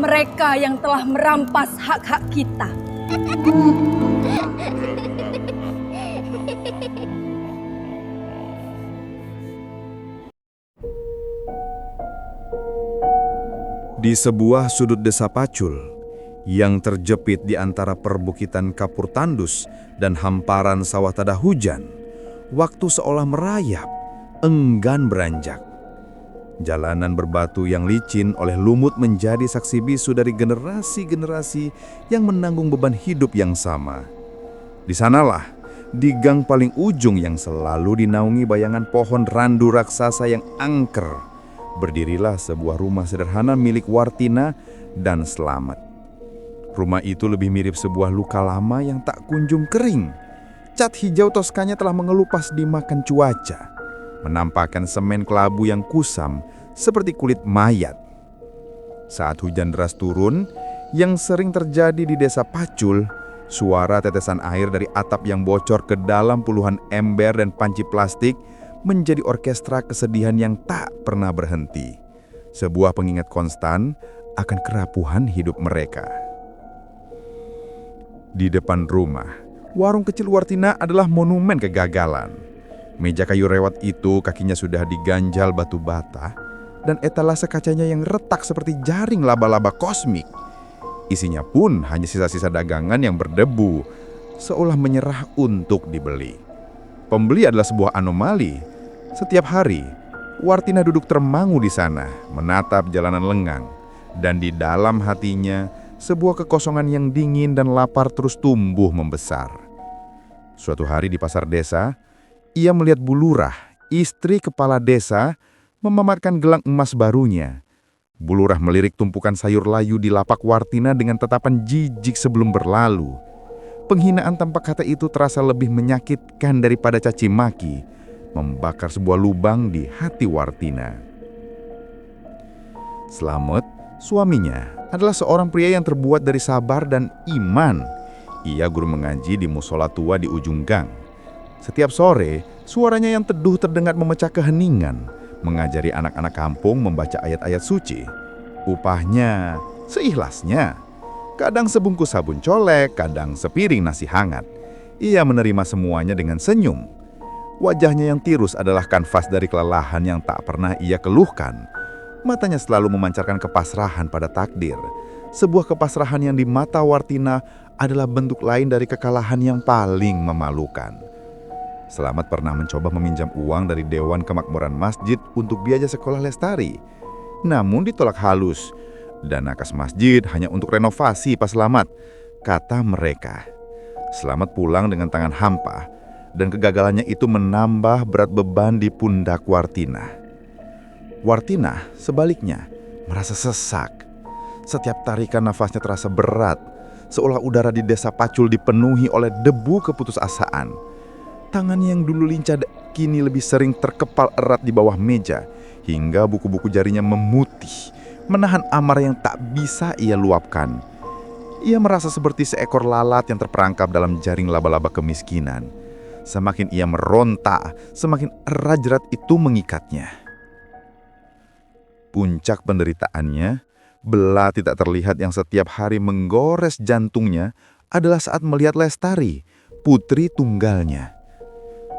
mereka yang telah merampas hak-hak kita. Di sebuah sudut desa Pacul yang terjepit di antara perbukitan kapur tandus dan hamparan sawah tada hujan, waktu seolah merayap, enggan beranjak. Jalanan berbatu yang licin oleh lumut menjadi saksi bisu dari generasi-generasi yang menanggung beban hidup yang sama. Di sanalah, di gang paling ujung yang selalu dinaungi bayangan pohon randu raksasa yang angker, berdirilah sebuah rumah sederhana milik Wartina dan Slamet. Rumah itu lebih mirip sebuah luka lama yang tak kunjung kering. Cat hijau toskanya telah mengelupas dimakan cuaca, menampakkan semen kelabu yang kusam seperti kulit mayat. Saat hujan deras turun, yang sering terjadi di desa Pacul, suara tetesan air dari atap yang bocor ke dalam puluhan ember dan panci plastik menjadi orkestra kesedihan yang tak pernah berhenti. Sebuah pengingat konstan akan kerapuhan hidup mereka. Di depan rumah, warung kecil Wartina adalah monumen kegagalan. Meja kayu rewat itu kakinya sudah diganjal batu bata, dan etalase kacanya yang retak seperti jaring laba-laba kosmik. Isinya pun hanya sisa-sisa dagangan yang berdebu, seolah menyerah untuk dibeli. Pembeli adalah sebuah anomali. Setiap hari, Wartina duduk termangu di sana, menatap jalanan lengang, dan di dalam hatinya, sebuah kekosongan yang dingin dan lapar terus tumbuh membesar. Suatu hari di pasar desa, ia melihat Bu Lurah, istri kepala desa, memamerkan gelang emas barunya. Bu Lurah melirik tumpukan sayur layu di lapak Wartina dengan tatapan jijik sebelum berlalu. Penghinaan tanpa kata itu terasa lebih menyakitkan daripada caci maki, membakar sebuah lubang di hati Wartina. Slamet, suaminya, adalah seorang pria yang terbuat dari sabar dan iman. Ia guru mengaji di musola tua di ujung gang. Setiap sore, suaranya yang teduh terdengar memecah keheningan, mengajari anak-anak kampung membaca ayat-ayat suci. Upahnya seikhlasnya. Kadang sebungkus sabun colek, kadang sepiring nasi hangat. Ia menerima semuanya dengan senyum. Wajahnya yang tirus adalah kanvas dari kelelahan yang tak pernah ia keluhkan. Matanya selalu memancarkan kepasrahan pada takdir. Sebuah kepasrahan yang di mata Wartina adalah bentuk lain dari kekalahan yang paling memalukan. Slamet pernah mencoba meminjam uang dari Dewan Kemakmuran Masjid untuk biaya sekolah Lestari. Namun ditolak halus. Dana kas masjid hanya untuk renovasi Pak Slamet, kata mereka. Slamet pulang dengan tangan hampa, dan kegagalannya itu menambah berat beban di pundak Wartina. Wartina sebaliknya merasa sesak. Setiap tarikan nafasnya terasa berat, seolah udara di desa Pacul dipenuhi oleh debu keputusasaan. Tangan yang dulu lincah kini lebih sering terkepal erat di bawah meja, hingga buku-buku jarinya memutih, menahan amarah yang tak bisa ia luapkan. Ia merasa seperti seekor lalat yang terperangkap dalam jaring laba-laba kemiskinan. Semakin ia meronta, semakin erat jerat itu mengikatnya. Puncak penderitaannya, bela tidak terlihat yang setiap hari menggores jantungnya adalah saat melihat Lestari, putri tunggalnya.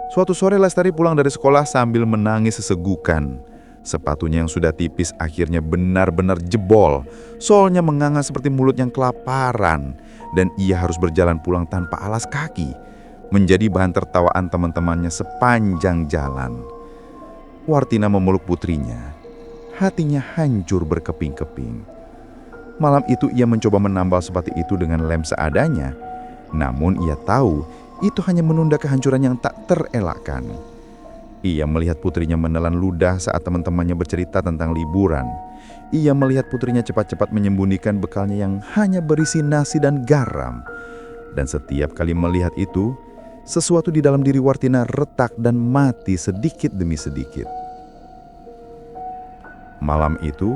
Suatu sore Lestari pulang dari sekolah sambil menangis sesegukan. Sepatunya yang sudah tipis akhirnya benar-benar jebol. Solnya menganga seperti mulut yang kelaparan, dan ia harus berjalan pulang tanpa alas kaki, menjadi bahan tertawaan teman-temannya sepanjang jalan. Wartina memeluk putrinya. Hatinya hancur berkeping-keping. Malam itu ia mencoba menambal sepatu itu dengan lem seadanya. Namun ia tahu itu hanya menunda kehancuran yang tak terelakkan. Ia melihat putrinya menelan ludah saat teman-temannya bercerita tentang liburan. Ia melihat putrinya cepat-cepat menyembunyikan bekalnya yang hanya berisi nasi dan garam. Dan setiap kali melihat itu, sesuatu di dalam diri Wartina retak dan mati sedikit demi sedikit. Malam itu,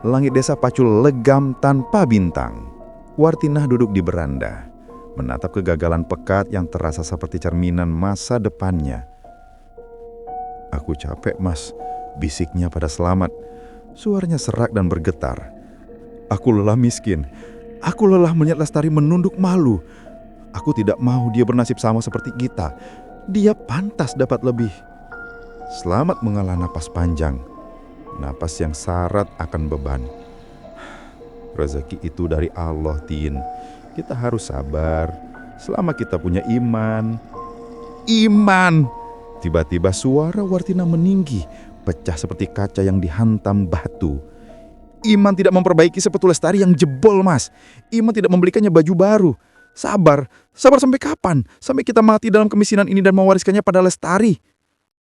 langit desa Pacul legam tanpa bintang. Wartina duduk di beranda, menatap kegagalan pekat yang terasa seperti cerminan masa depannya. "Aku capek, Mas," bisiknya pada Slamet. Suaranya serak dan bergetar. Aku lelah miskin. Aku lelah melihat Lestari menunduk malu. Aku tidak mau dia bernasib sama seperti kita. Dia pantas dapat lebih. Selamat mengalah napas panjang. Napas yang syarat akan beban. Rezeki itu dari Allah, Tin. Kita harus sabar. Selama kita punya iman. Iman! Tiba-tiba suara Wartina meninggi, pecah seperti kaca yang dihantam batu. Iman tidak memperbaiki sepatu Lestari yang jebol, Mas. Iman tidak membelikannya baju baru. Sabar sampai kapan? Sampai kita mati dalam kemiskinan ini dan mewariskannya pada Lestari.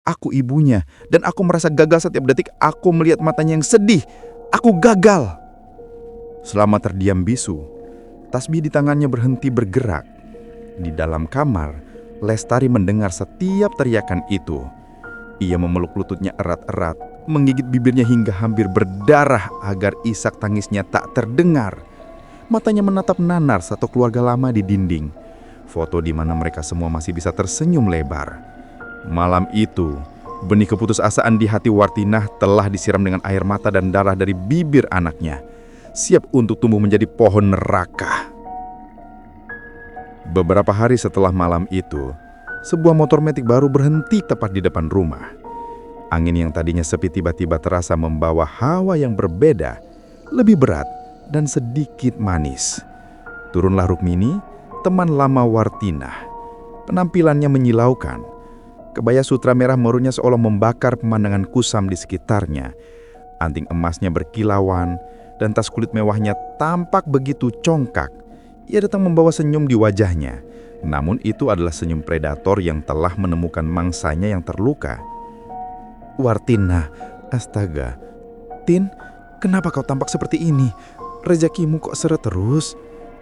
Aku ibunya, dan aku merasa gagal setiap detik aku melihat matanya yang sedih. Aku gagal. Selama terdiam bisu, tasbih di tangannya berhenti bergerak. Di dalam kamar, Lestari mendengar setiap teriakan itu. Ia memeluk lututnya erat-erat, menggigit bibirnya hingga hampir berdarah agar isak tangisnya tak terdengar. Matanya menatap nanar satu keluarga lama di dinding. Foto di mana mereka semua masih bisa tersenyum lebar. Malam itu, benih keputusasaan di hati Wartinah telah disiram dengan air mata dan darah dari bibir anaknya, siap untuk tumbuh menjadi pohon neraka. Beberapa hari setelah malam itu, sebuah motor metik baru berhenti tepat di depan rumah. Angin yang tadinya sepi tiba-tiba terasa membawa hawa yang berbeda, lebih berat dan sedikit manis. Turunlah Rukmini, teman lama Wartinah. Penampilannya menyilaukan. Kebaya sutra merah merunnya seolah membakar pemandangan kusam di sekitarnya. Anting emasnya berkilauan dan tas kulit mewahnya tampak begitu congkak. Ia datang membawa senyum di wajahnya. Namun itu adalah senyum predator yang telah menemukan mangsanya yang terluka. Wartina, astaga. Tin, kenapa kau tampak seperti ini? Rezekimu kok seret terus?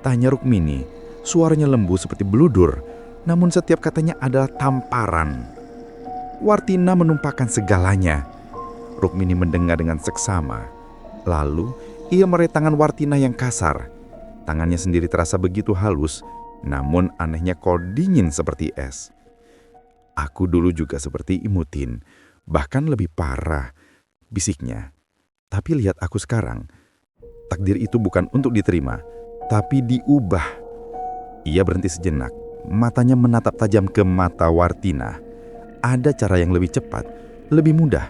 Tanya Rukmini. Suaranya lembut seperti beludur, namun setiap katanya adalah tamparan. Wartina menumpahkan segalanya. Rukmini mendengar dengan seksama. Lalu ia meraih tangan Wartina yang kasar. Tangannya sendiri terasa begitu halus, namun anehnya kok dingin seperti es. Aku dulu juga seperti Imutin, bahkan lebih parah, bisiknya. Tapi lihat aku sekarang. Takdir itu bukan untuk diterima, tapi diubah. Ia berhenti sejenak, matanya menatap tajam ke mata Wartina. Ada cara yang lebih cepat, lebih mudah.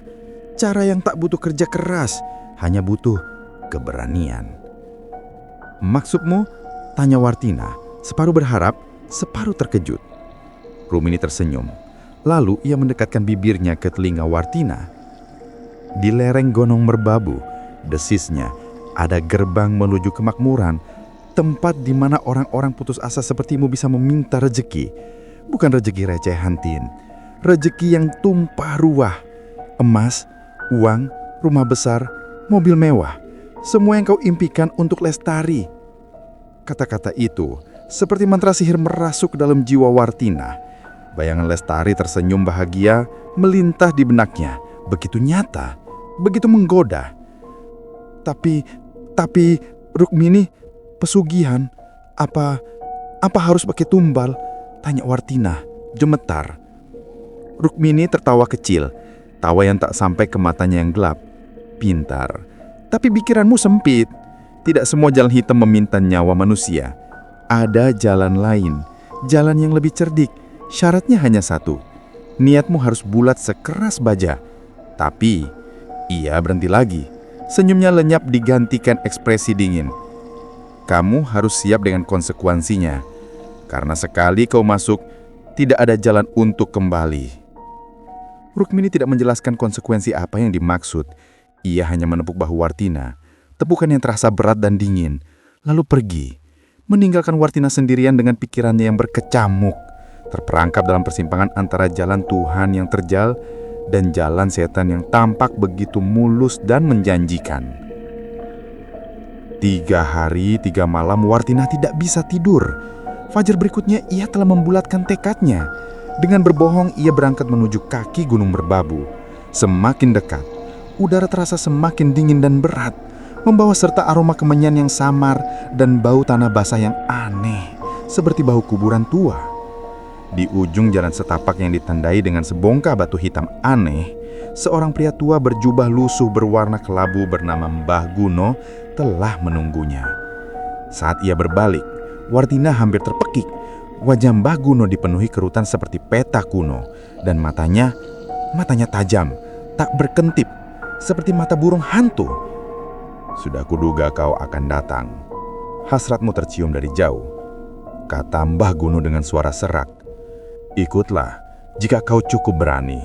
Cara yang tak butuh kerja keras, hanya butuh keberanian. Maksudmu? Tanya Wartina, separuh berharap, separuh terkejut. Rukmini tersenyum. Lalu ia mendekatkan bibirnya ke telinga Wartina. Di lereng Gunung Merbabu, desisnya, ada gerbang menuju kemakmuran, tempat di mana orang-orang putus asa sepertimu bisa meminta rezeki. Bukan rezeki recehan, Tin. Rezeki yang tumpah ruah. Emas, uang, rumah besar, mobil mewah. Semua yang kau impikan untuk Lestari. Kata-kata itu seperti mantra sihir merasuk ke dalam jiwa Wartina. Bayangan Lestari tersenyum bahagia melintah di benaknya. Begitu nyata, begitu menggoda. Tapi Rukmini, pesugihan, apa harus pakai tumbal? Tanya Wartina, gemetar. Rukmini tertawa kecil, tawa yang tak sampai ke matanya yang gelap. Pintar, tapi pikiranmu sempit. Tidak semua jalan hitam meminta nyawa manusia. Ada jalan lain, jalan yang lebih cerdik. Syaratnya hanya satu, niatmu harus bulat sekeras baja. Tapi, ia berhenti lagi. Senyumnya lenyap digantikan ekspresi dingin. Kamu harus siap dengan konsekuensinya. Karena sekali kau masuk, tidak ada jalan untuk kembali. Rukmini tidak menjelaskan konsekuensi apa yang dimaksud. Ia hanya menepuk bahu Wartina, tepukan yang terasa berat dan dingin, lalu pergi, meninggalkan Wartina sendirian dengan pikirannya yang berkecamuk, terperangkap dalam persimpangan antara jalan Tuhan yang terjal dan jalan setan yang tampak begitu mulus dan menjanjikan. 3 hari 3 malam Wartina tidak bisa tidur. Fajar berikutnya ia telah membulatkan tekadnya. Dengan berbohong ia berangkat menuju kaki Gunung Merbabu. Semakin dekat, udara terasa semakin dingin dan berat, membawa serta aroma kemenyan yang samar dan bau tanah basah yang aneh, seperti bau kuburan tua. Di ujung jalan setapak yang ditandai dengan sebongkah batu hitam aneh, seorang pria tua berjubah lusuh berwarna kelabu bernama Mbah Guno telah menunggunya. Saat ia berbalik, Wartina hampir terpekik. Wajah Mbah Guno dipenuhi kerutan seperti peta kuno, dan matanya tajam, tak berkentip, seperti mata burung hantu. "Sudah kuduga kau akan datang. Hasratmu tercium dari jauh," kata Mbah Guno dengan suara serak. "Ikutlah jika kau cukup berani."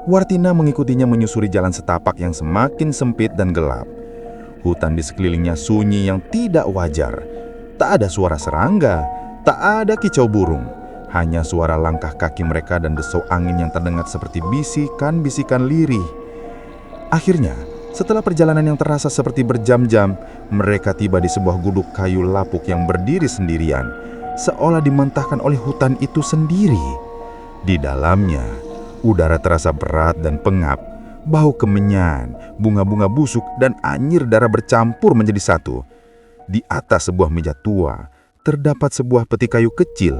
Wartina mengikutinya menyusuri jalan setapak yang semakin sempit dan gelap. Hutan di sekelilingnya sunyi yang tidak wajar. Tak ada suara serangga, tak ada kicau burung. Hanya suara langkah kaki mereka dan desau angin yang terdengar seperti bisikan-bisikan lirih. Akhirnya, setelah perjalanan yang terasa seperti berjam-jam, mereka tiba di sebuah guduk kayu lapuk yang berdiri sendirian, seolah dimantahkan oleh hutan itu sendiri. Di dalamnya, udara terasa berat dan pengap. Bau kemenyan, bunga-bunga busuk, dan anyir darah bercampur menjadi satu. Di atas sebuah meja tua, terdapat sebuah peti kayu kecil.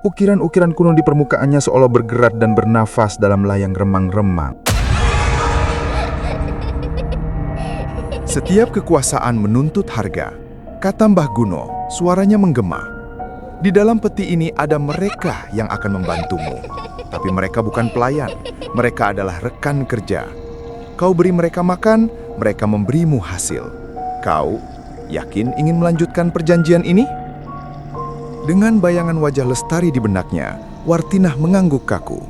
Ukiran-ukiran kuno di permukaannya seolah bergerak dan bernafas dalam layang remang-remang. "Setiap kekuasaan menuntut harga," kata Mbah Guno, suaranya menggema. "Di dalam peti ini ada mereka yang akan membantumu. Tapi mereka bukan pelayan, mereka adalah rekan kerja. Kau beri mereka makan, mereka memberimu hasil. Kau yakin ingin melanjutkan perjanjian ini?" Dengan bayangan wajah lestari di benaknya, Wartinah mengangguk kaku.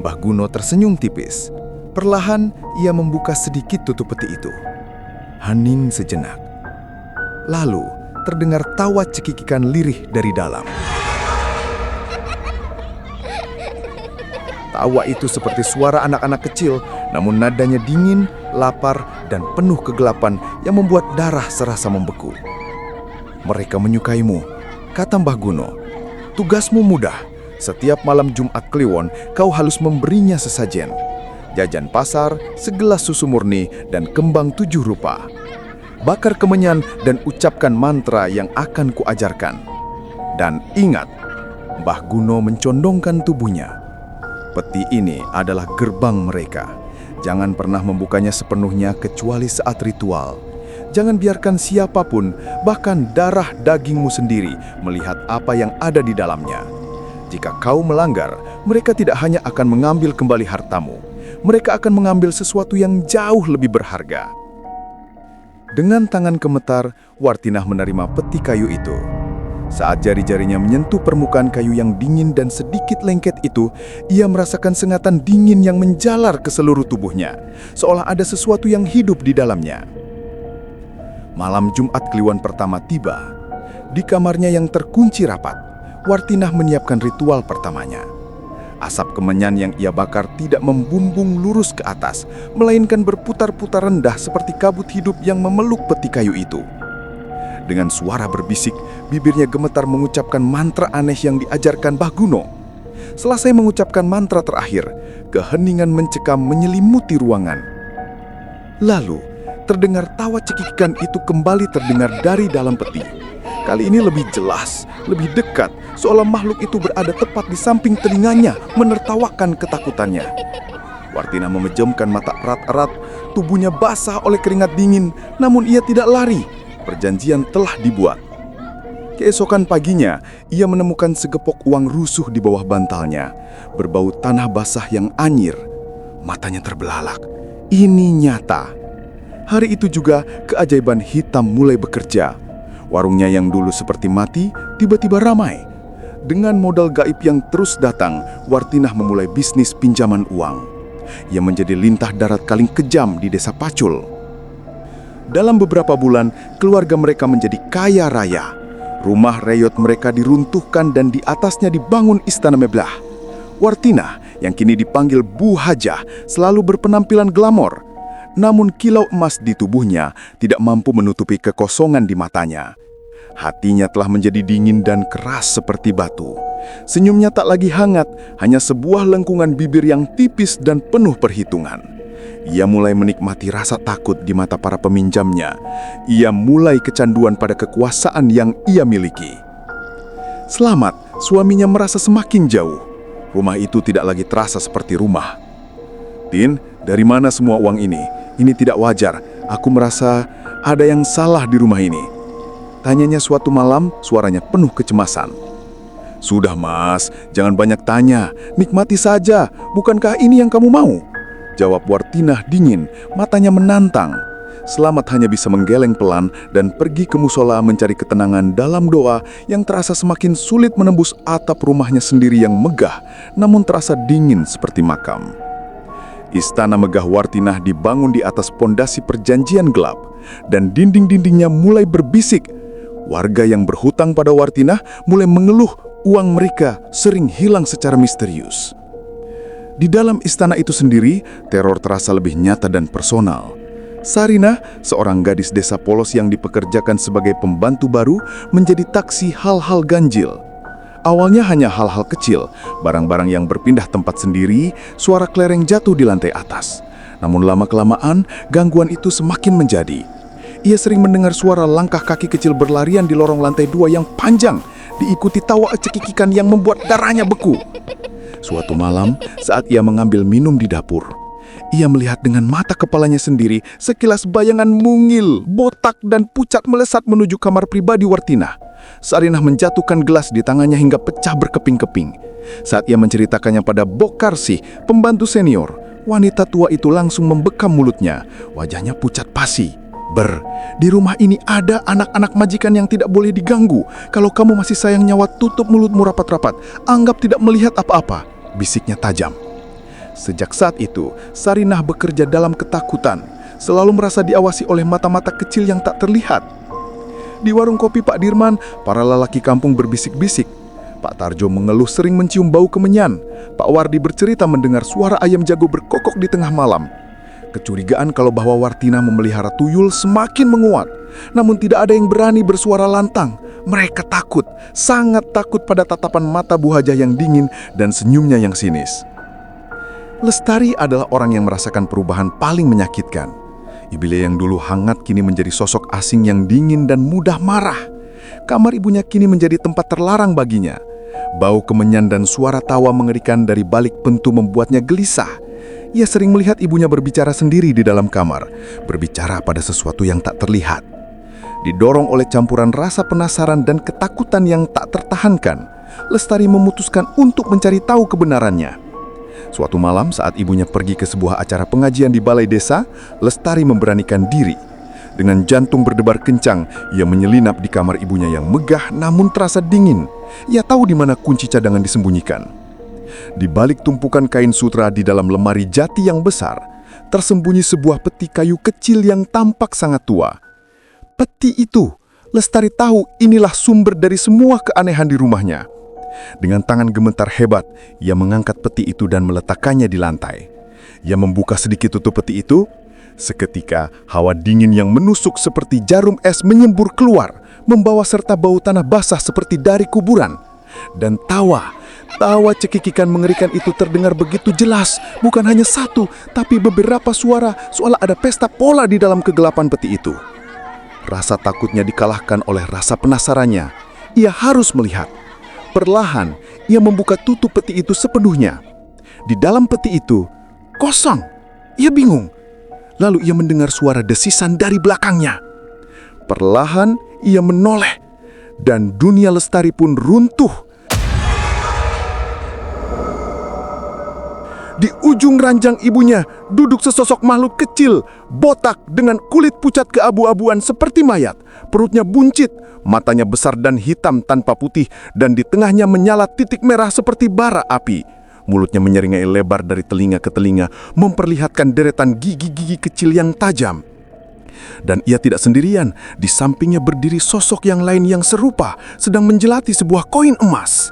Mbah Guno tersenyum tipis. Perlahan ia membuka sedikit tutup peti itu. Hening sejenak. Lalu terdengar tawa cekikikan lirih dari dalam. Tawa itu seperti suara anak-anak kecil, namun nadanya dingin, lapar, dan penuh kegelapan yang membuat darah serasa membeku. "Mereka menyukaimu," kata Mbah Guno. "Tugasmu mudah. Setiap malam Jumat Kliwon, kau harus memberinya sesajen. Jajan pasar, segelas susu murni, dan kembang 7 rupa. Bakar kemenyan dan ucapkan mantra yang akan kuajarkan. Dan ingat," Mbah Guno mencondongkan tubuhnya, "peti ini adalah gerbang mereka. Jangan pernah membukanya sepenuhnya kecuali saat ritual. Jangan biarkan siapapun, bahkan darah dagingmu sendiri, melihat apa yang ada di dalamnya. Jika kau melanggar, mereka tidak hanya akan mengambil kembali hartamu, mereka akan mengambil sesuatu yang jauh lebih berharga." Dengan tangan gemetar, Wartinah menerima peti kayu itu. Saat jari-jarinya menyentuh permukaan kayu yang dingin dan sedikit lengket itu, ia merasakan sengatan dingin yang menjalar ke seluruh tubuhnya, seolah ada sesuatu yang hidup di dalamnya. Malam Jumat Kliwon pertama tiba. Di kamarnya yang terkunci rapat, Wartinah menyiapkan ritual pertamanya. Asap kemenyan yang ia bakar tidak membumbung lurus ke atas, melainkan berputar-putar rendah seperti kabut hidup yang memeluk peti kayu itu. Dengan suara berbisik, bibirnya gemetar mengucapkan mantra aneh yang diajarkan Mbah Guno. Selesai mengucapkan mantra terakhir, keheningan mencekam menyelimuti ruangan. Lalu, terdengar tawa cekikikan itu kembali terdengar dari dalam peti. Kali ini lebih jelas, lebih dekat, seolah makhluk itu berada tepat di samping telinganya, menertawakan ketakutannya. Wartina memejamkan mata erat-erat, tubuhnya basah oleh keringat dingin, namun ia tidak lari. Perjanjian telah dibuat. Keesokan paginya, ia menemukan segepok uang rusuh di bawah bantalnya, berbau tanah basah yang anyir. Matanya terbelalak. Ini nyata. Hari itu juga keajaiban hitam mulai bekerja. Warungnya yang dulu seperti mati, tiba-tiba ramai. Dengan modal gaib yang terus datang, Wartinah memulai bisnis pinjaman uang. Ia menjadi lintah darat kaling kejam di desa Pacul. Dalam beberapa bulan, keluarga mereka menjadi kaya raya. Rumah reyot mereka diruntuhkan dan di atasnya dibangun istana meblah. Wartinah, yang kini dipanggil Bu Hajah, selalu berpenampilan glamor. Namun kilau emas di tubuhnya tidak mampu menutupi kekosongan di matanya. Hatinya telah menjadi dingin dan keras seperti batu. Senyumnya tak lagi hangat, hanya sebuah lengkungan bibir yang tipis dan penuh perhitungan. Ia mulai menikmati rasa takut di mata para peminjamnya. Ia mulai kecanduan pada kekuasaan yang ia miliki. Selamat, suaminya merasa semakin jauh. Rumah itu tidak lagi terasa seperti rumah. Tin, dari mana semua uang ini? Ini tidak wajar. Aku merasa ada yang salah di rumah ini. Tanyanya suatu malam, suaranya penuh kecemasan. Sudah mas, jangan banyak tanya. Nikmati saja, bukankah ini yang kamu mau? Jawab Wartinah dingin, matanya menantang. Selamat hanya bisa menggeleng pelan dan pergi ke musola mencari ketenangan dalam doa yang terasa semakin sulit menembus atap rumahnya sendiri yang megah, namun terasa dingin seperti makam. Istana megah Wartinah dibangun di atas pondasi perjanjian gelap, dan dinding-dindingnya mulai berbisik. Warga yang berhutang pada Wartinah mulai mengeluh uang mereka sering hilang secara misterius. Di dalam istana itu sendiri, teror terasa lebih nyata dan personal. Sarinah, seorang gadis desa polos yang dipekerjakan sebagai pembantu baru, menjadi taksi hal-hal ganjil. Awalnya hanya hal-hal kecil, barang-barang yang berpindah tempat sendiri, suara kelereng jatuh di lantai atas. Namun lama-kelamaan, gangguan itu semakin menjadi. Ia sering mendengar suara langkah kaki kecil berlarian di lorong lantai 2 yang panjang, diikuti tawa cekikikan yang membuat darahnya beku. Suatu malam, saat ia mengambil minum di dapur, ia melihat dengan mata kepalanya sendiri sekilas bayangan mungil, botak, dan pucat melesat menuju kamar pribadi Wartinah. Sarinah menjatuhkan gelas di tangannya hingga pecah berkeping-keping. Saat ia menceritakannya pada Bokarsi, pembantu senior, wanita tua itu langsung membekam mulutnya. Wajahnya pucat pasi. Di rumah ini ada anak-anak majikan yang tidak boleh diganggu. Kalau kamu masih sayang nyawa, tutup mulutmu rapat-rapat. Anggap tidak melihat apa-apa, bisiknya tajam. Sejak saat itu, Sarinah bekerja dalam ketakutan, selalu merasa diawasi oleh mata-mata kecil yang tak terlihat. Di warung kopi Pak Dirman, para lelaki kampung berbisik-bisik. Pak Tarjo mengeluh sering mencium bau kemenyan. Pak Wardi bercerita mendengar suara ayam jago berkokok di tengah malam. Kecurigaan kalau bahwa Wartinah memelihara tuyul semakin menguat. Namun tidak ada yang berani bersuara lantang. Mereka takut, sangat takut pada tatapan mata Bu Hajah yang dingin dan senyumnya yang sinis. Lestari adalah orang yang merasakan perubahan paling menyakitkan. Ibunya yang dulu hangat kini menjadi sosok asing yang dingin dan mudah marah. Kamar ibunya kini menjadi tempat terlarang baginya. Bau kemenyan dan suara tawa mengerikan dari balik pintu membuatnya gelisah. Ia sering melihat ibunya berbicara sendiri di dalam kamar, berbicara pada sesuatu yang tak terlihat. Didorong oleh campuran rasa penasaran dan ketakutan yang tak tertahankan, Lestari memutuskan untuk mencari tahu kebenarannya. Suatu malam saat ibunya pergi ke sebuah acara pengajian di balai desa, Lestari memberanikan diri. Dengan jantung berdebar kencang, ia menyelinap di kamar ibunya yang megah namun terasa dingin. Ia tahu di mana kunci cadangan disembunyikan. Di balik tumpukan kain sutra di dalam lemari jati yang besar, tersembunyi sebuah peti kayu kecil yang tampak sangat tua. Peti itu, Lestari tahu inilah sumber dari semua keanehan di rumahnya. Dengan tangan gemetar hebat, ia mengangkat peti itu dan meletakkannya di lantai. Ia membuka sedikit tutup peti itu. Seketika, hawa dingin yang menusuk seperti jarum es menyembur keluar, membawa serta bau tanah basah seperti dari kuburan. Dan tawa cekikikan mengerikan itu terdengar begitu jelas, bukan hanya satu, tapi beberapa suara, seolah ada pesta pola di dalam kegelapan peti itu. Rasa takutnya dikalahkan oleh rasa penasarannya. Ia harus melihat. Perlahan, ia membuka tutup peti itu sepenuhnya. Di dalam peti itu, kosong. Ia bingung. Lalu ia mendengar suara desisan dari belakangnya. Perlahan, ia menoleh. Dan dunia Lestari pun runtuh. Di ujung ranjang ibunya duduk sesosok makhluk kecil, botak dengan kulit pucat keabu-abuan seperti mayat. Perutnya buncit, matanya besar dan hitam tanpa putih, dan di tengahnya menyala titik merah seperti bara api. Mulutnya menyeringai lebar dari telinga ke telinga, memperlihatkan deretan gigi-gigi kecil yang tajam. Dan ia tidak sendirian, di sampingnya berdiri sosok yang lain yang serupa, sedang menjelati sebuah koin emas.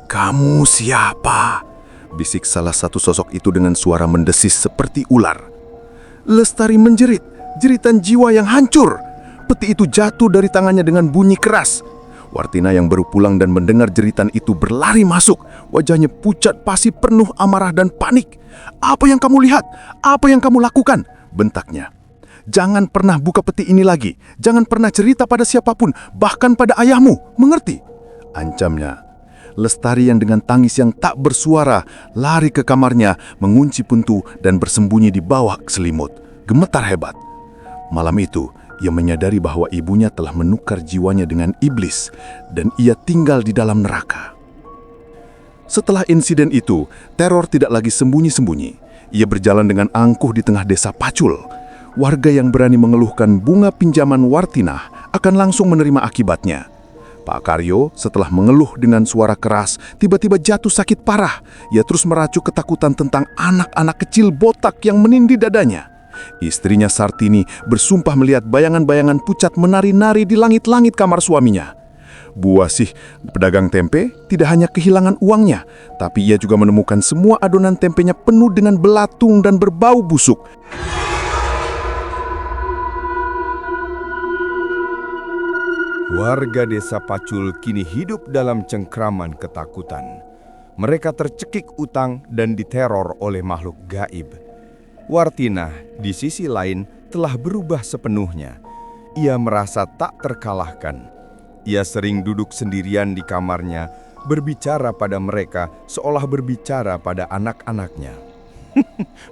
"Kamu siapa?" bisik salah satu sosok itu dengan suara mendesis seperti ular. Lestari menjerit, jeritan jiwa yang hancur. Peti itu jatuh dari tangannya dengan bunyi keras. Wartinah yang baru pulang dan mendengar jeritan itu berlari masuk. Wajahnya pucat pasi penuh amarah dan panik. "Apa yang kamu lihat? Apa yang kamu lakukan?" bentaknya. "Jangan pernah buka peti ini lagi. Jangan pernah cerita pada siapapun, bahkan pada ayahmu. Mengerti?" ancamnya. Lestari yang dengan tangis yang tak bersuara lari ke kamarnya, mengunci pintu dan bersembunyi di bawah selimut. Gemetar hebat. Malam itu, ia menyadari bahwa ibunya telah menukar jiwanya dengan iblis dan ia tinggal di dalam neraka. Setelah insiden itu, teror tidak lagi sembunyi-sembunyi. Ia berjalan dengan angkuh di tengah desa Pacul. Warga yang berani mengeluhkan bunga pinjaman Wartinah akan langsung menerima akibatnya. Pak Karyo setelah mengeluh dengan suara keras, tiba-tiba jatuh sakit parah. Ia terus meracuk ketakutan tentang anak-anak kecil botak yang menindih dadanya. Istrinya Sartini bersumpah melihat bayangan-bayangan pucat menari-nari di langit-langit kamar suaminya. Bu Wasih, pedagang tempe, tidak hanya kehilangan uangnya, tapi ia juga menemukan semua adonan tempenya penuh dengan belatung dan berbau busuk. Warga desa Pacul kini hidup dalam cengkraman ketakutan. Mereka tercekik utang dan diteror oleh makhluk gaib. Wartinah, di sisi lain, telah berubah sepenuhnya. Ia merasa tak terkalahkan. Ia sering duduk sendirian di kamarnya, berbicara pada mereka seolah berbicara pada anak-anaknya.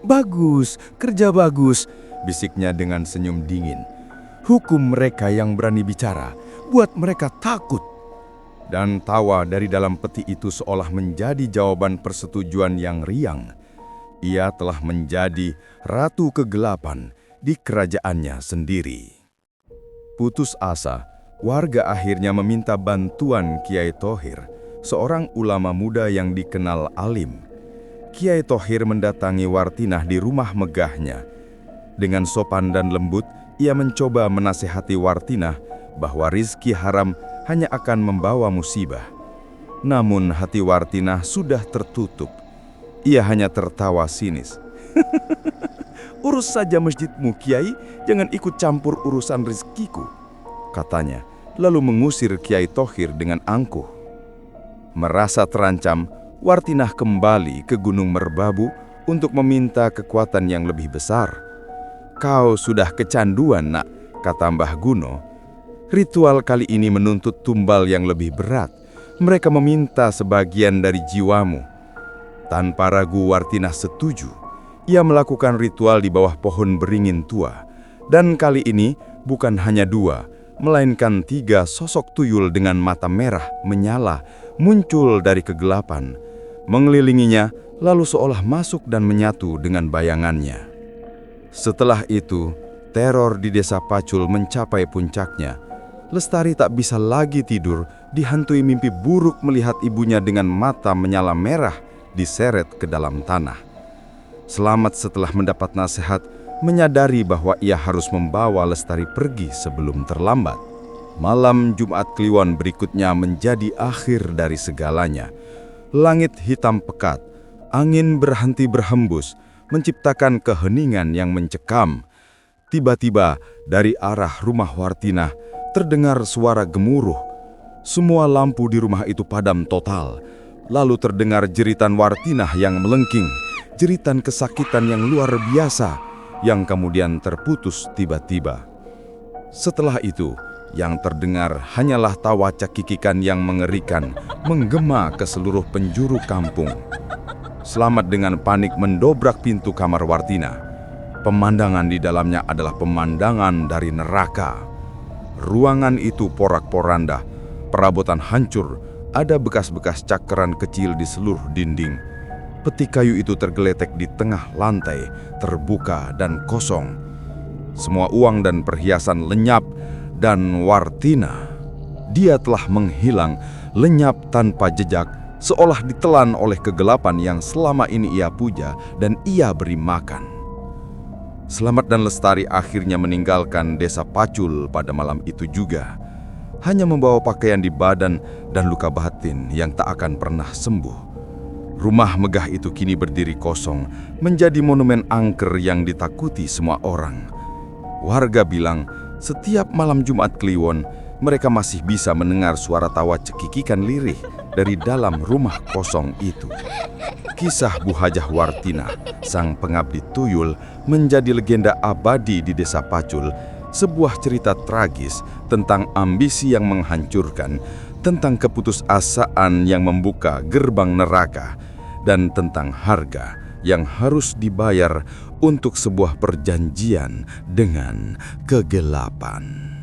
"Bagus, kerja bagus," bisiknya dengan senyum dingin. "Hukum mereka yang berani bicara, buat mereka takut." Dan tawa dari dalam peti itu seolah menjadi jawaban persetujuan yang riang. Ia telah menjadi ratu kegelapan di kerajaannya sendiri. Putus asa, warga akhirnya meminta bantuan Kiai Thohir, seorang ulama muda yang dikenal alim. Kiai Thohir mendatangi Wartinah di rumah megahnya. Dengan sopan dan lembut, ia mencoba menasihati Wartinah bahwa rizki haram hanya akan membawa musibah. Namun hati Wartinah sudah tertutup. Ia hanya tertawa sinis. "Urus saja masjidmu, Kiai, jangan ikut campur urusan rizkiku," katanya, lalu mengusir Kiai Thohir dengan angkuh. Merasa terancam, Wartinah kembali ke Gunung Merbabu untuk meminta kekuatan yang lebih besar. "Kau sudah kecanduan, nak," kata Mbah Guno. "Ritual kali ini menuntut tumbal yang lebih berat. Mereka meminta sebagian dari jiwamu." Tanpa ragu Wartinah setuju. Ia melakukan ritual di bawah pohon beringin tua. Dan kali ini bukan hanya 2, melainkan 3 sosok tuyul dengan mata merah menyala muncul dari kegelapan. Mengelilinginya lalu seolah masuk dan menyatu dengan bayangannya. Setelah itu, teror di desa Pacul mencapai puncaknya. Lestari tak bisa lagi tidur, dihantui mimpi buruk melihat ibunya dengan mata menyala merah diseret ke dalam tanah. Selamat setelah mendapat nasihat, menyadari bahwa ia harus membawa Lestari pergi sebelum terlambat. Malam Jumat Kliwon berikutnya menjadi akhir dari segalanya. Langit hitam pekat, angin berhenti berhembus, menciptakan keheningan yang mencekam. Tiba-tiba dari arah rumah Wartinah terdengar suara gemuruh. Semua lampu di rumah itu padam total. Lalu terdengar jeritan Wartinah yang melengking, jeritan kesakitan yang luar biasa, yang kemudian terputus tiba-tiba. Setelah itu, yang terdengar hanyalah tawa cakikikan yang mengerikan, menggema ke seluruh penjuru kampung. Selamat dengan panik mendobrak pintu kamar Wartinah. Pemandangan di dalamnya adalah pemandangan dari neraka. Ruangan itu porak-poranda, perabotan hancur, ada bekas-bekas cakaran kecil di seluruh dinding. Peti kayu itu tergeletek di tengah lantai, terbuka dan kosong. Semua uang dan perhiasan lenyap, dan Wartinah, dia telah menghilang, lenyap tanpa jejak, seolah ditelan oleh kegelapan yang selama ini ia puja dan ia beri makan. Selamat dan Lestari akhirnya meninggalkan desa Pacul pada malam itu juga. Hanya membawa pakaian di badan dan luka batin yang tak akan pernah sembuh. Rumah megah itu kini berdiri kosong, menjadi monumen angker yang ditakuti semua orang. Warga bilang, setiap malam Jumat Kliwon, mereka masih bisa mendengar suara tawa cekikikan lirih dari dalam rumah kosong itu. Kisah Bu Hajah Wartinah, sang pengabdi tuyul, menjadi legenda abadi di desa Pacul, sebuah cerita tragis tentang ambisi yang menghancurkan, tentang keputusasaan yang membuka gerbang neraka, dan tentang harga yang harus dibayar untuk sebuah perjanjian dengan kegelapan.